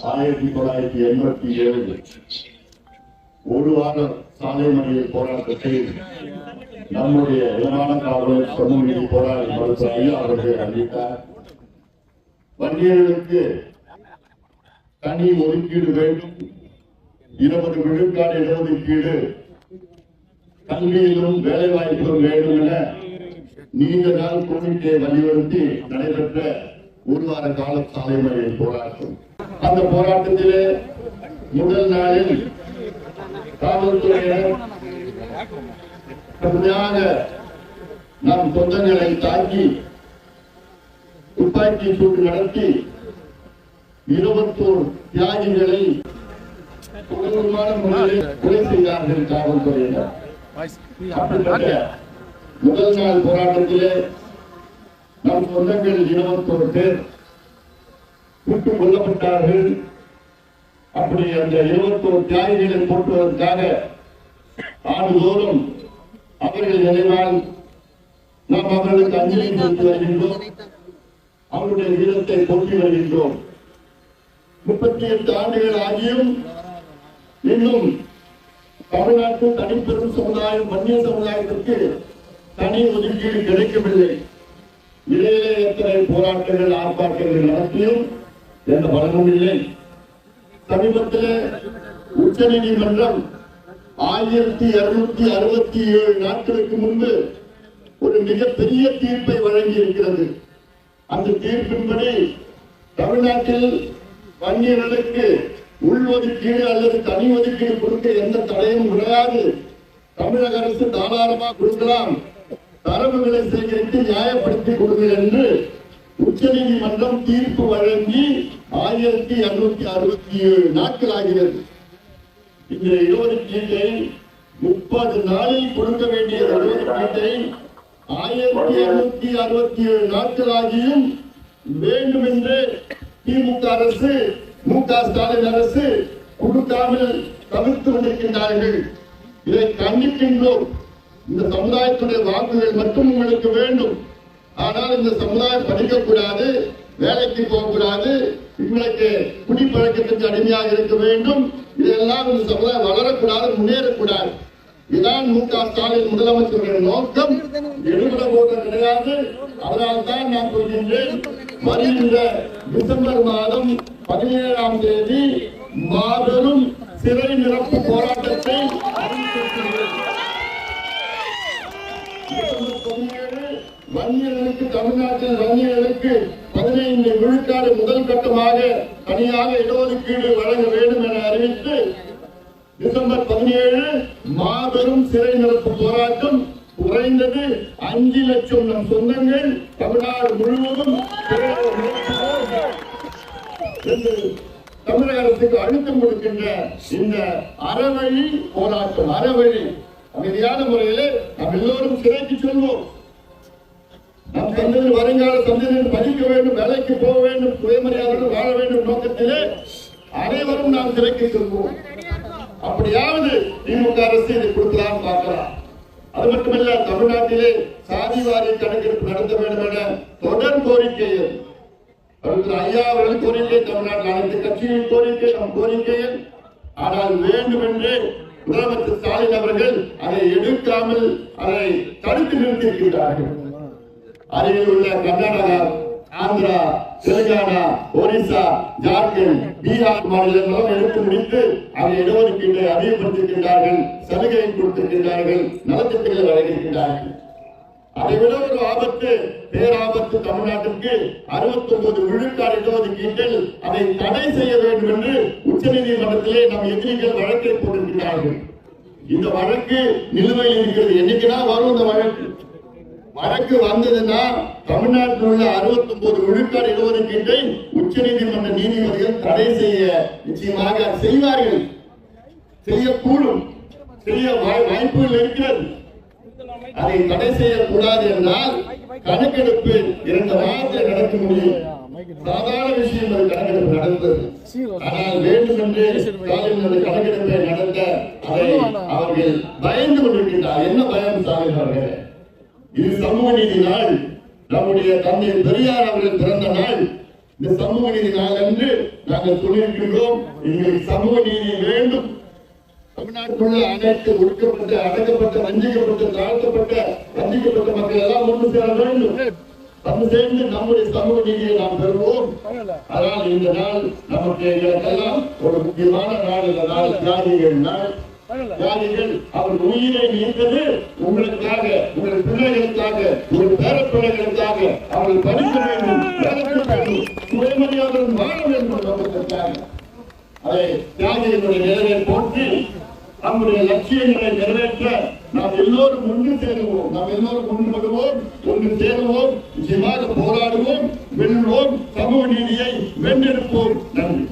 1987 ஒரு வார சாலை மறியல் போராட்டத்தை நம்முடைய இளமான காவலர் சமூக நீதி போராளி மருத்துவர் ஐயா அவர்கள் அறிவித்தார். வன்னியர்களுக்கு தனி ஒதுக்கீடு வேண்டும், 20 விழுக்காடு இடஒதுக்கீடு கல்வியிலும் வேலை வாய்ப்பிலும் வேண்டும் என நீண்ட நாள் கோரிக்கையை வலியுறுத்தி நடைபெற்ற ஒரு வார கால சாலை மறியல் போராட்டம். அந்த போராட்டத்திலே முதல் நாளில் காவல்துறையினர் கடுமையாக நம் சொந்தங்களை தாக்கி துப்பாக்கி சூடு நடத்தி 21 தியாகிகளை கொடூரமான முறையில் கொலை செய்தார்கள் காவல்துறையினர். முதல் நாள் போராட்டத்திலே நம் சொந்தங்கள் 21 பேர் சுட்டுக் கொல்லப்பட்டார்கள். அப்படி அந்த 21 தியாகிகளை போற்றுவதற்காக ஆண்டுதோறும் அவர்கள் நினைவால் நாம் அவர்களுக்கு அஞ்சலி செலுத்தி வருகின்றோம், அவருடைய வீரத்தை போற்றி வருகின்றோம். 38 ஆண்டுகள் ஆகியும் இன்னும் தமிழ்நாட்டு தனிப்பெரும் சமுதாயம் வன்னிய சமுதாயத்திற்கு தனி ஒதுக்கீடு கிடைக்கவில்லை. இடையிலே எத்தனை போராட்டங்கள் ஆர்ப்பாட்டங்கள் நடத்தியும் எந்த பலனும் இல்லை. சமீபத்தில் உச்ச நீதிமன்றம் 1267 நாட்களுக்கு முன்பு ஒரு மிகப்பெரிய தீர்ப்பை வழங்கி இருக்கிறது. அந்த தீர்ப்பின்படி தமிழ்நாட்டில் வன்னியர்களுக்கு உள்ஒதுக்கீடு அல்லது தனி ஒதுக்கீடு கொடுக்க எந்த தடையும் கிடையாது. தமிழக அரசு தாராளமாக கொடுக்கலாம், தரவுகளை சேகரித்து நியாயப்படுத்தி கொடுங்கள் என்று உச்ச நீதிமன்றம் தீர்ப்பு வழங்கி 1267 நாட்கள் ஆகிறது. இந்த இடஒதுக்கீட்டை 30 நாளில் கொடுக்க வேண்டிய இடஒதுக்கீட்டை 1267 நாட்கள் ஆகியும் வேண்டும் என்று திமுக அரசு, மு.க. ஸ்டாலின் அரசு கொடுக்காமல் தவிர்த்து கொண்டிருக்கின்றார்கள். இதை கண்டிக்கின்றோம். இந்த சமுதாயத்துடைய வாக்குகள் மட்டும் உங்களுக்கு வேண்டும். ஆனால் இந்த சமுதாயம் படிக்கக்கூடாது, வேலைக்கு போகக்கூடாது, உங்களுக்கு குடிப்பழக்கத்திற்கு அடிமையாக இருக்க வேண்டும். இதெல்லாம் இந்த சமுதாயம் வளரக்கூடாது, முன்னேறக்கூடாது. இதுதான் மு.க. ஸ்டாலின் முதலமைச்சருடைய நோக்கம். எடுபட போட்ட கிடையாது. அதனால் தான் நான் சொல்கின்றேன், வருகின்ற டிசம்பர் மாதம் 17ஆம் தேதி மாபெரும் சிறை நிரப்பு போராட்டத்தை வன்னியர்களுக்கு, தமிழ்நாட்டில் வன்னியர்களுக்கு 15 விழுக்காடு முதல் கட்டமாக தனியாக இடஒதுக்கீடு வழங்க வேண்டும் என அறிவித்து டிசம்பர் 17 மாபெரும் சிறை நிரப்பு போராட்டம். குறைந்தது 5 லட்சம் நம் சொந்தங்கள் தமிழ்நாடு முழுவதும் தமிழக அரசுக்கு அழுத்தம் கொடுக்கின்ற இந்த அறவழி போராட்டம், அறவழி அமைதியான முறையில் நாம் எல்லோரும் சிறைக்கு செல்வோம். நம் சந்ததி, வருங்கால சந்ததியில் படிக்க வேண்டும், வேலைக்கு போக வேண்டும், சுயமரியாதையுடன் வாழ வேண்டும் நோக்கத்திலே அனைவரும் நாம் சிறைக்கு செல்வோம். அப்படியாவது திமுக அரசு இதை கொடுக்கலாம் பார்க்கலாம். அது மட்டுமல்ல, தமிழ்நாட்டிலே சாதிவாரி கணக்கெடுப்பு நடத்த வேண்டும் என தொடர் கோரிக்கையில் ஐயா அவர்கள் கோரிக்கை, தமிழ்நாட்டில் அனைத்து கட்சிகளின் கோரிக்கை, நம் கோரிக்கையில். ஆனால் வேண்டும் என்று முதலமைச்சர் ஸ்டாலின் அவர்கள் அதை எடுக்காமல் அதை தடுத்து நிறுத்தியிருக்கிறார்கள். அருகில் உள்ள கர்நாடகா, ஆந்திரா, தெலுங்கானா, ஒரிசா, ஜார்க்கண்ட், பீகார் மாநிலங்களும் எடுத்து முடித்து அதை இடஒதுக்கீட்டை அதிகப்படுத்தியிருக்கின்றார்கள், சலுகையை கொடுத்திருக்கின்றார்கள், நலத்திட்டங்களை வழங்கியிருக்கின்றார்கள். அதைவிட ஒரு ஆபத்து, பேராபத்து தமிழ்நாட்டிற்கு 69 விழுக்காடு இடஒதுக்கீட்டில் அதை தடை செய்ய வேண்டும் என்று உச்ச நீதிமன்றத்திலே நம் எதிரிகள் வழக்கை போட்டிருக்கிறார்கள். இந்த வழக்கு நிலுவையில் இருக்கிறது. என்னைக்குதான் வரும் இந்த வழக்கு வந்ததுன்னா தமிழ்நாட்டில் உள்ள 69 விழுக்காடு இடஒதுக்கீட்டை உச்ச நீதிமன்ற நீதிபதிகள் தடை செய்ய நிச்சயமாக செய்வார்கள், செய்யக்கூடும், செய்ய வாய்ப்புகள் இருக்கிறது. அதை தடை செய்யக்கூடாது என்றால் கணக்கெடுப்பு 2 மாதத்தில் நடக்க முடியும். சாதாரண விஷயம் அது கணக்கெடுப்பு நடந்தது. ஆனால் வேண்டும் என்று ஸ்டாலின் கணக்கெடுப்பை நடத்த அதை அவர்கள் பயந்து கொண்டிருக்கின்றார். என்ன பயம் ஸ்டாலின் அவர்கள்? இது சமூக நீதி நாள், நம்முடைய தந்தை பெரியார் அவர்கள் பிறந்த நாள். இந்த சமூக நீதி நாள் என்று நாங்கள் சொல்லியிருக்கின்றோம். எங்களுக்கு சமூக நீதி வேண்டும். தமிழ்நாட்டில் அனைத்து ஒடுக்கப்பட்ட, அடக்கப்பட்ட, வஞ்சிக்கப்பட்ட, தாழ்த்தப்பட்ட, வஞ்சிக்கப்பட்ட மக்கள் எல்லாம் ஒன்று சேர வேண்டும். அது சேர்ந்து நம்முடைய சமூக நீதியை நாம் பெறுவோம். ஆனால் இந்த நாள் நமக்கு எங்களுக்கெல்லாம் ஒரு முக்கியமான நாள். இந்த நாள் தியாகிகள் நாள். தியாகிகள் அவர் உயிரை நீத்தது உங்களுக்காக, உங்கள் பிள்ளைகளுக்காக, உங்கள் பேரப்பிள்ளைகளுக்காக. அவர்கள் படிக்க வேண்டும், வேலைக்கு வேண்டும், சுயமரியாதையுடன் வாழ வேண்டும் என்பதற்காக. அதை தியாகிகளுடைய நிலையை போற்றி நம்முடைய லட்சியங்களை நிறைவேற்ற நாம் எல்லோரும் ஒன்று சேருவோம். நாம் எல்லோரும் ஒன்றுபடுவோம், ஒன்று சேருவோம், நிச்சயமாக போராடுவோம், வெல்வோம், சமூக நீதியை வென்றெடுப்போம். நன்றி.